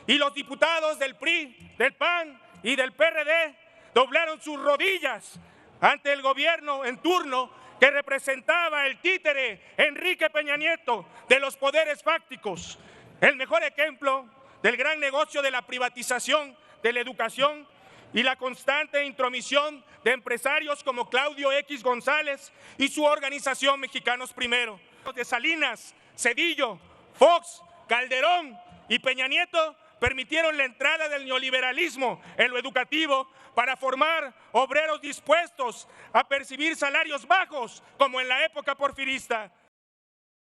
y los diputados del PRI, del PAN y del PRD doblaron sus rodillas ante el gobierno en turno que representaba el títere Enrique Peña Nieto de los poderes fácticos. El mejor ejemplo del gran negocio de la privatización de la educación y la constante intromisión de empresarios como Claudio X González y su organización Mexicanos Primero. De Salinas, Zedillo, Fox, Calderón y Peña Nieto permitieron la entrada del neoliberalismo en lo educativo para formar obreros dispuestos a percibir salarios bajos, como en la época porfirista.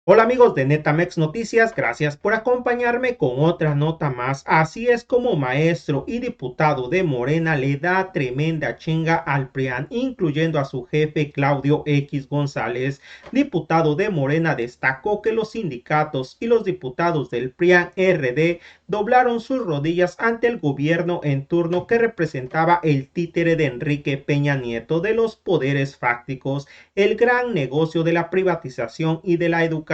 Hola amigos de Netamex Noticias, gracias por acompañarme con otra nota más. Así es como maestro y diputado de Morena le da tremenda chinga al PRIAN, incluyendo a su jefe Claudio X González. Diputado de Morena destacó que los sindicatos y los diputados del PRIAN-RD doblaron sus rodillas ante el gobierno en turno que representaba el títere de Enrique Peña Nieto de los poderes fácticos, el gran negocio de la privatización y de la educación,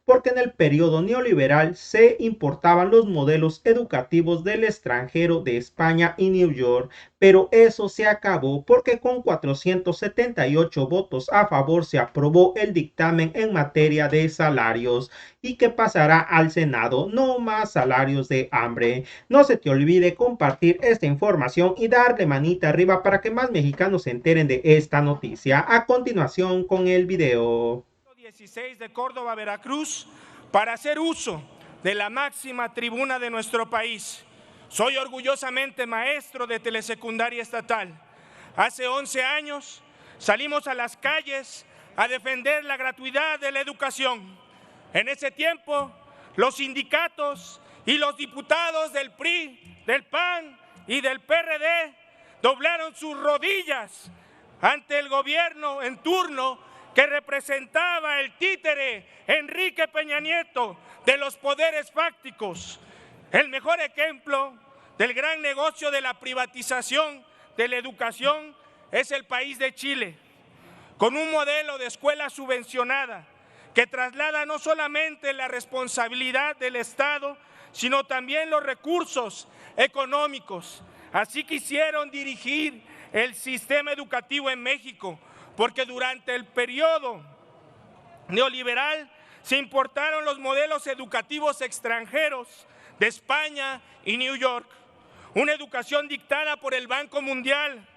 porque en el periodo neoliberal se importaban los modelos educativos del extranjero, de España y New York, pero eso se acabó porque con 478 votos a favor se aprobó el dictamen en materia de salarios. ¿Y qué pasará al Senado? No más salarios de hambre. No se te olvide compartir esta información y darle manita arriba para que más mexicanos se enteren de esta noticia. A continuación con el video. 16 de Córdoba, Veracruz, para hacer uso de la máxima tribuna de nuestro país. Soy orgullosamente maestro de telesecundaria estatal. Hace 11 años salimos a las calles a defender la gratuidad de la educación. En ese tiempo, los sindicatos y los diputados del PRI, del PAN y del PRD doblaron sus rodillas ante el gobierno en turno que representaba el títere Enrique Peña Nieto de los poderes fácticos. El mejor ejemplo del gran negocio de la privatización de la educación es el país de Chile, con un modelo de escuela subvencionada que traslada no solamente la responsabilidad del Estado, sino también los recursos económicos. Así quisieron dirigir el sistema educativo en México, porque durante el periodo neoliberal se importaron los modelos educativos extranjeros de España y New York, una educación dictada por el Banco Mundial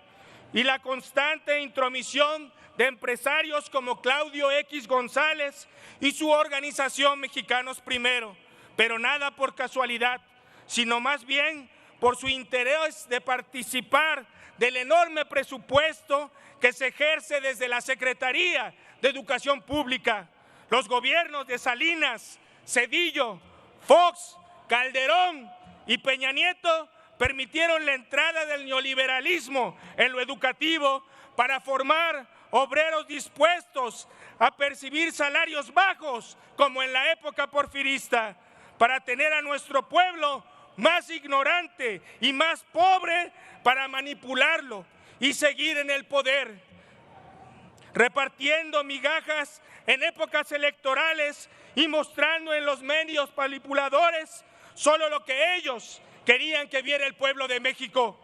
y la constante intromisión de empresarios como Claudio X González y su organización Mexicanos Primero, pero nada por casualidad, sino más bien por su interés de participar del enorme presupuesto que se ejerce desde la Secretaría de Educación Pública. Los gobiernos de Salinas, Zedillo, Fox, Calderón y Peña Nieto permitieron la entrada del neoliberalismo en lo educativo para formar obreros dispuestos a percibir salarios bajos, como en la época porfirista, para tener a nuestro pueblo más ignorante y más pobre para manipularlo y seguir en el poder, repartiendo migajas en épocas electorales y mostrando en los medios manipuladores solo lo que ellos querían que viera el pueblo de México.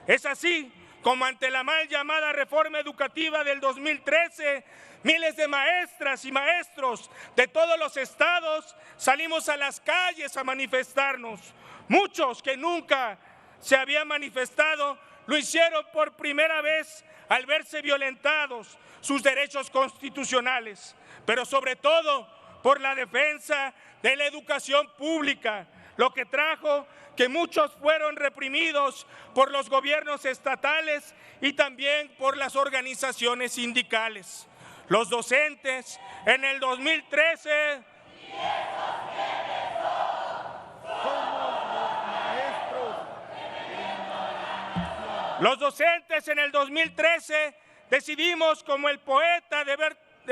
Es así como ante la mal llamada reforma educativa del 2013, miles de maestras y maestros de todos los estados salimos a las calles a manifestarnos. Muchos que nunca se habían manifestado lo hicieron por primera vez al verse violentados sus derechos constitucionales, pero sobre todo por la defensa de la educación pública, lo que trajo que muchos fueron reprimidos por los gobiernos estatales y también por las organizaciones sindicales. Los docentes en el 2013 decidimos, como el poeta de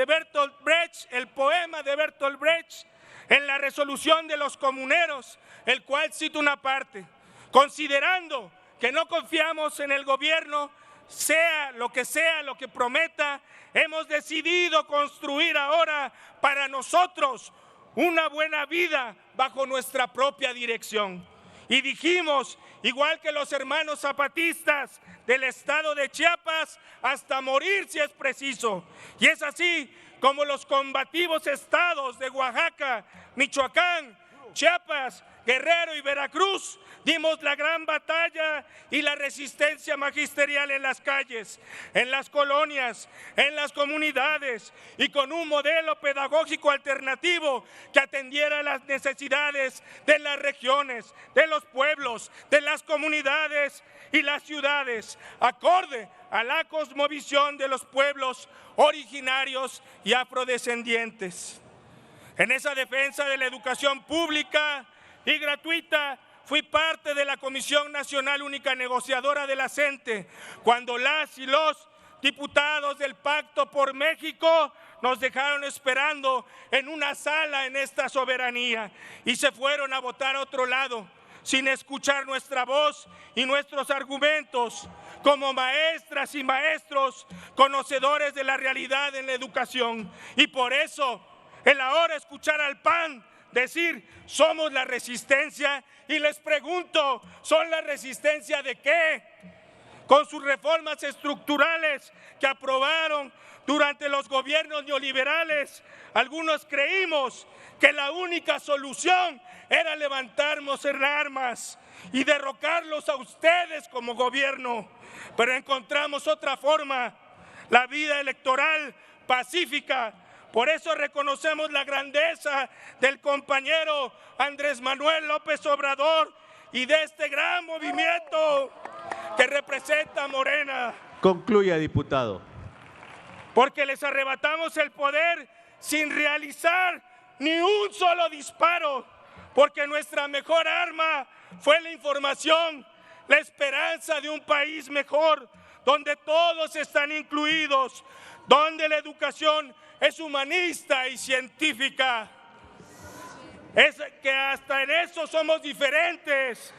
Bertolt Brecht, el poema de Bertolt Brecht, en la resolución de los comuneros, el cual cito una parte: considerando que no confiamos en el gobierno, sea lo que prometa, hemos decidido construir ahora para nosotros una buena vida bajo nuestra propia dirección. Y dijimos, igual que los hermanos zapatistas del estado de Chiapas, hasta morir si es preciso. Y es así como los combativos estados de Oaxaca, Michoacán, Chiapas, Guerrero y Veracruz dimos la gran batalla y la resistencia magisterial en las calles, en las colonias, en las comunidades y con un modelo pedagógico alternativo que atendiera las necesidades de las regiones, de los pueblos, de las comunidades y las ciudades, acorde a la cosmovisión de los pueblos originarios y afrodescendientes. En esa defensa de la educación pública y gratuita, fui parte de la Comisión Nacional Única Negociadora de la CENTE, cuando las y los diputados del Pacto por México nos dejaron esperando en una sala en esta soberanía y se fueron a votar a otro lado, sin escuchar nuestra voz y nuestros argumentos, como maestras y maestros conocedores de la realidad en la educación. Y por eso, el ahora escuchar al PAN decir, somos la resistencia, y les pregunto, ¿son la resistencia de qué? Con sus reformas estructurales que aprobaron durante los gobiernos neoliberales, algunos creímos que la única solución era levantarnos en armas y derrocarlos a ustedes como gobierno, pero encontramos otra forma, la vida electoral pacífica. Por eso reconocemos la grandeza del compañero Andrés Manuel López Obrador y de este gran movimiento que representa a Morena. Concluya, diputado. Porque les arrebatamos el poder sin realizar ni un solo disparo, porque nuestra mejor arma fue la información, la esperanza de un país mejor, donde todos están incluidos, donde la educación es humanista y científica. Es que hasta en eso somos diferentes.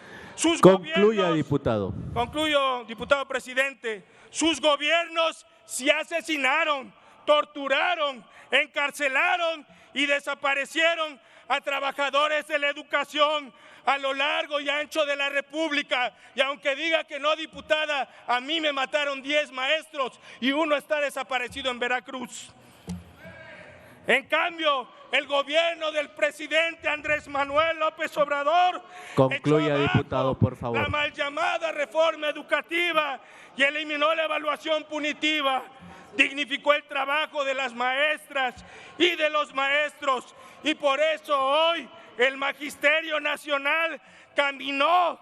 Concluya, diputado. Concluyo, diputado presidente. Sus gobiernos se asesinaron, torturaron, encarcelaron y desaparecieron a trabajadores de la educación a lo largo y ancho de la República. Y aunque diga que no, diputada, a mí me mataron 10 maestros y uno está desaparecido en Veracruz. En cambio, el gobierno del presidente Andrés Manuel López Obrador concluya, diputado, por favor. La mal llamada reforma educativa y eliminó la evaluación punitiva, dignificó el trabajo de las maestras y de los maestros, y por eso hoy el Magisterio Nacional caminó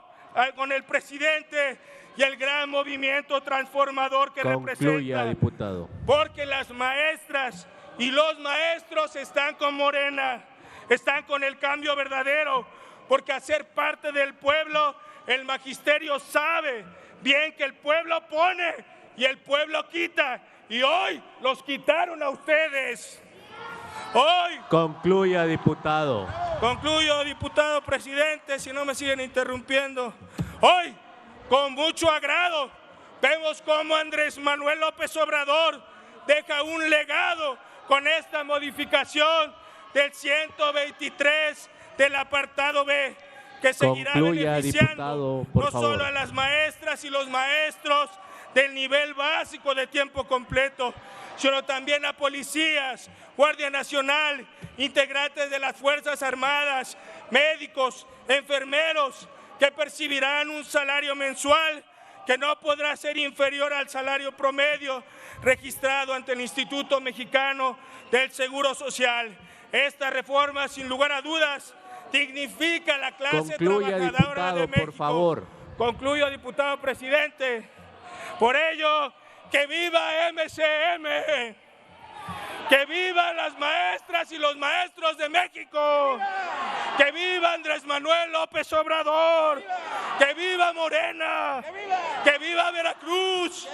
con el presidente y el gran movimiento transformador que representa. Diputado. Porque las maestras y los maestros están con Morena, están con el cambio verdadero, porque a ser parte del pueblo, el magisterio sabe bien que el pueblo pone y el pueblo quita, y hoy los quitaron a ustedes. Hoy. Concluya, diputado. Concluyo, diputado presidente, si no me siguen interrumpiendo. Hoy, con mucho agrado, vemos cómo Andrés Manuel López Obrador deja un legado con esta modificación del 123 del apartado B, que seguirá beneficiando no solo a las maestras y los maestros del nivel básico de tiempo completo, sino también a policías, Guardia Nacional, integrantes de las Fuerzas Armadas, médicos, enfermeros, que percibirán un salario mensual que no podrá ser inferior al salario promedio registrado ante el Instituto Mexicano del Seguro Social. Esta reforma, sin lugar a dudas, dignifica la clase trabajadora diputado, de México. por favor. Concluyo, diputado presidente. Por ello, que viva MCM, que vivan las maestras y los maestros de México, que viva Andrés Manuel López Obrador, que viva Morena, que viva Veracruz,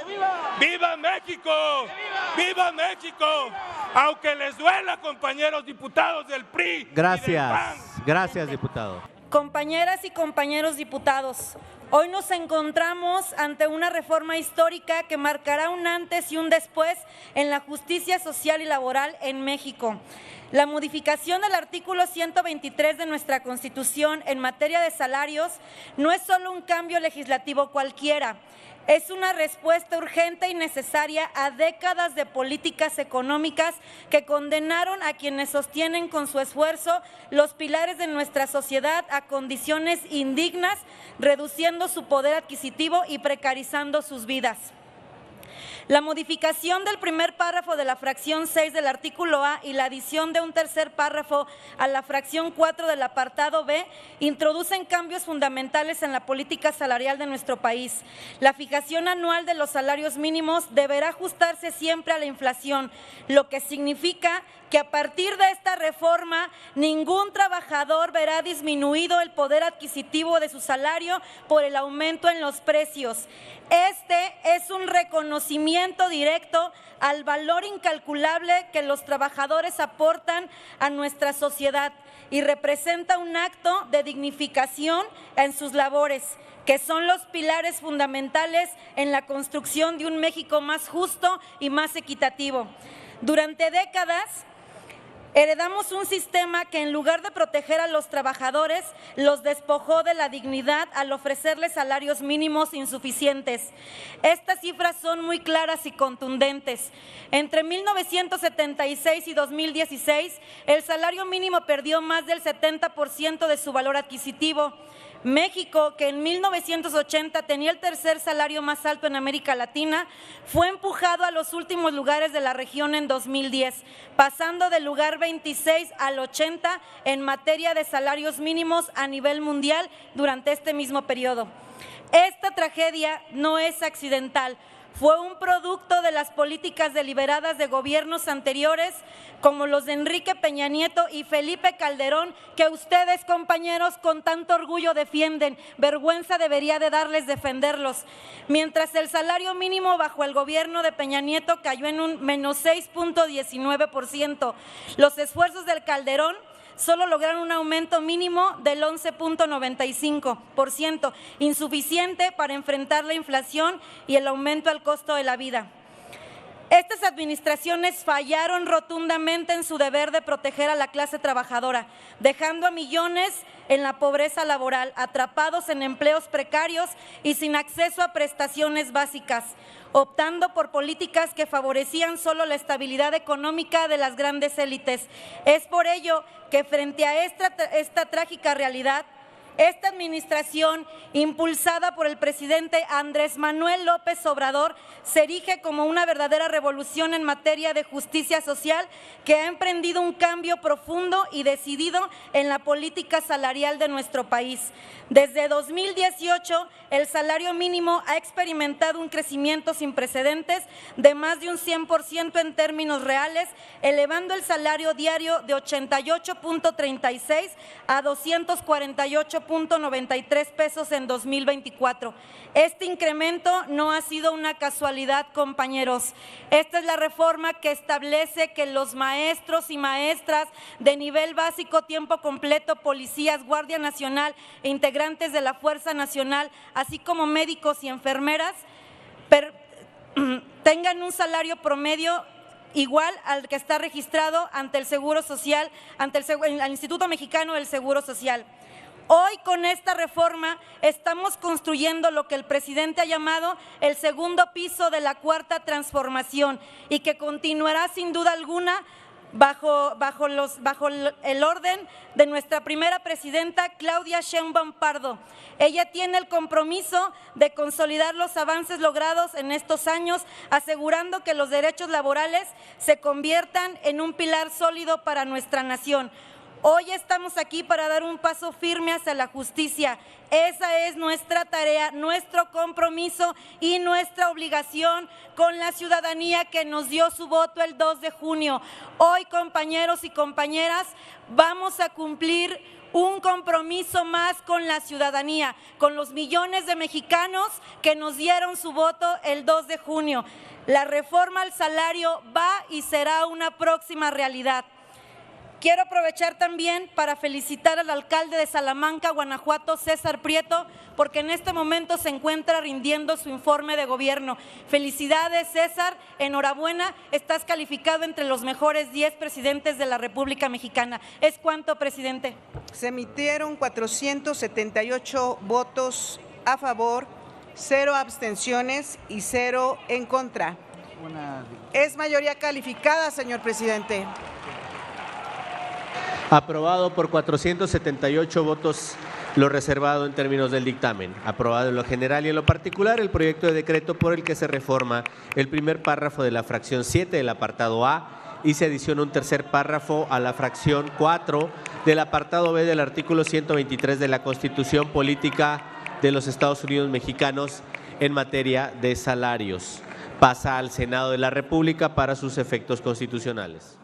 viva México, viva México, aunque les duela, compañeros diputados del PRI. Gracias, gracias, diputado. Compañeras y compañeros diputados, hoy nos encontramos ante una reforma histórica que marcará un antes y un después en la justicia social y laboral en México. La modificación del artículo 123 de nuestra Constitución en materia de salarios no es solo un cambio legislativo cualquiera, es una respuesta urgente y necesaria a décadas de políticas económicas que condenaron a quienes sostienen con su esfuerzo los pilares de nuestra sociedad a condiciones indignas, reduciendo su poder adquisitivo y precarizando sus vidas. La modificación del primer párrafo de la fracción 6 del artículo A y la adición de un tercer párrafo a la fracción 4 del apartado B introducen cambios fundamentales en la política salarial de nuestro país. La fijación anual de los salarios mínimos deberá ajustarse siempre a la inflación, lo que significa que a partir de esta reforma ningún trabajador verá disminuido el poder adquisitivo de su salario por el aumento en los precios. Este es un reconocimiento directo al valor incalculable que los trabajadores aportan a nuestra sociedad y representa un acto de dignificación en sus labores, que son los pilares fundamentales en la construcción de un México más justo y más equitativo. Durante décadas, heredamos un sistema que en lugar de proteger a los trabajadores, los despojó de la dignidad al ofrecerles salarios mínimos insuficientes. Estas cifras son muy claras y contundentes. Entre 1976 y 2016, el salario mínimo perdió más del 70% de su valor adquisitivo. México, que en 1980 tenía el tercer salario más alto en América Latina, fue empujado a los últimos lugares de la región en 2010, pasando del lugar 26 al 80 en materia de salarios mínimos a nivel mundial durante este mismo periodo. Esta tragedia no es accidental. Fue un producto de las políticas deliberadas de gobiernos anteriores, como los de Enrique Peña Nieto y Felipe Calderón, que ustedes, compañeros, con tanto orgullo defienden. Vergüenza debería de darles defenderlos. Mientras el salario mínimo bajo el gobierno de Peña Nieto cayó en un menos 6.19%, los esfuerzos del Calderón solo lograron un aumento mínimo del 11.95%, insuficiente para enfrentar la inflación y el aumento al costo de la vida. Estas administraciones fallaron rotundamente en su deber de proteger a la clase trabajadora, dejando a millones en la pobreza laboral, atrapados en empleos precarios y sin acceso a prestaciones básicas, optando por políticas que favorecían solo la estabilidad económica de las grandes élites. Es por ello que frente a esta trágica realidad, esta administración, impulsada por el presidente Andrés Manuel López Obrador, se erige como una verdadera revolución en materia de justicia social que ha emprendido un cambio profundo y decidido en la política salarial de nuestro país. Desde 2018, el salario mínimo ha experimentado un crecimiento sin precedentes de más de un 100% en términos reales, elevando el salario diario de 88.36 a 248.93 pesos en 2024. Este incremento no ha sido una casualidad, compañeros. Esta es la reforma que establece que los maestros y maestras de nivel básico, tiempo completo, policías, Guardia Nacional e integrantes de la Fuerza Nacional, así como médicos y enfermeras, tengan un salario promedio igual al que está registrado ante el Seguro Social, ante el Instituto Mexicano del Seguro Social. Hoy, con esta reforma, estamos construyendo lo que el presidente ha llamado el segundo piso de la cuarta transformación y que continuará sin duda alguna bajo el orden de nuestra primera presidenta, Claudia Sheinbaum Pardo. Ella tiene el compromiso de consolidar los avances logrados en estos años, asegurando que los derechos laborales se conviertan en un pilar sólido para nuestra nación. Hoy estamos aquí para dar un paso firme hacia la justicia. Esa es nuestra tarea, nuestro compromiso y nuestra obligación con la ciudadanía que nos dio su voto el 2 de junio. Hoy, compañeros y compañeras, vamos a cumplir un compromiso más con la ciudadanía, con los millones de mexicanos que nos dieron su voto el 2 de junio. La reforma al salario va y será una próxima realidad. Quiero aprovechar también para felicitar al alcalde de Salamanca, Guanajuato, César Prieto, porque en este momento se encuentra rindiendo su informe de gobierno. Felicidades, César, enhorabuena, estás calificado entre los mejores 10 presidentes de la República Mexicana. ¿Es cuánto, presidente? Se emitieron 478 votos a favor, 0 abstenciones y 0 en contra. Es mayoría calificada, señor presidente. Aprobado por 478 votos, lo reservado en términos del dictamen. Aprobado en lo general y en lo particular el proyecto de decreto por el que se reforma el primer párrafo de la fracción 7 del apartado A y se adiciona un tercer párrafo a la fracción 4 del apartado B del artículo 123 de la Constitución Política de los Estados Unidos Mexicanos en materia de salarios. Pasa al Senado de la República para sus efectos constitucionales.